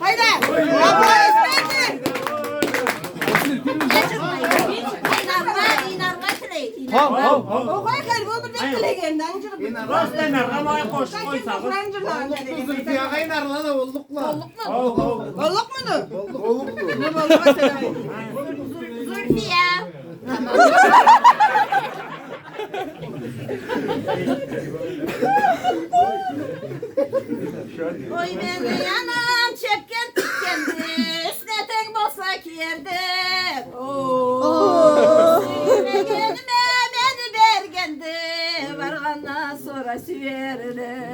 Haydi. Oğay kayıp olur ne dilegenden cırıp. Rastlanır ama koş koysa. Zülfiye kaynarla da oldukla. Olluk mu nu? Olduk. Ne oldu mesela? Zülfiye. Oy beni yanam çekken tükkendi. Üstüne tek bolsa kiyerdim. Sürmegenime beni bergendi. Vargandan sonra süverdim.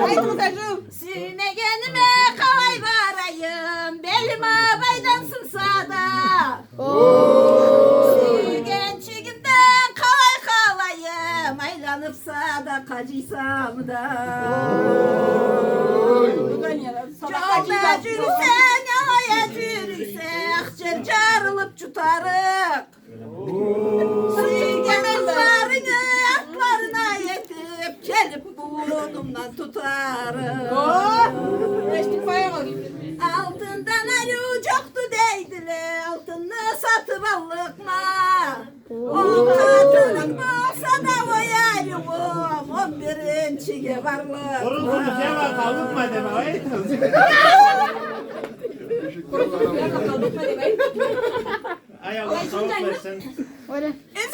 Haydi kızacığım. Sürmegenime kalay varayım. Belime baydan sımsada. Sürgen çigimden kalay kalayım. Aylanıpsa da kacıysam da. Çalda cürsen, yalaya cürse, akçer çarılıp çutarık. Sürgenin zarını atlarına yetip, gelip burnumdan tutarık. Altından ayu çoktu değdiler, altını satıp allıkma. On katılık olsa da o yayım, 11'inci varlık. Korunsun sen var kaldık mı deme. Ayağını salıp versen.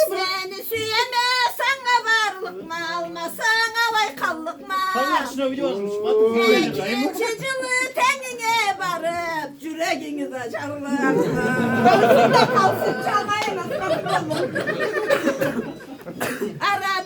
Seni süyeme sana varlık mı, almasan alay kallık mı? Kalmak şuna video olmuş. İkinci cılı tenine varıp, yüreğini de çalmak mı? Kalsın çalmaya nasıl olur? Ara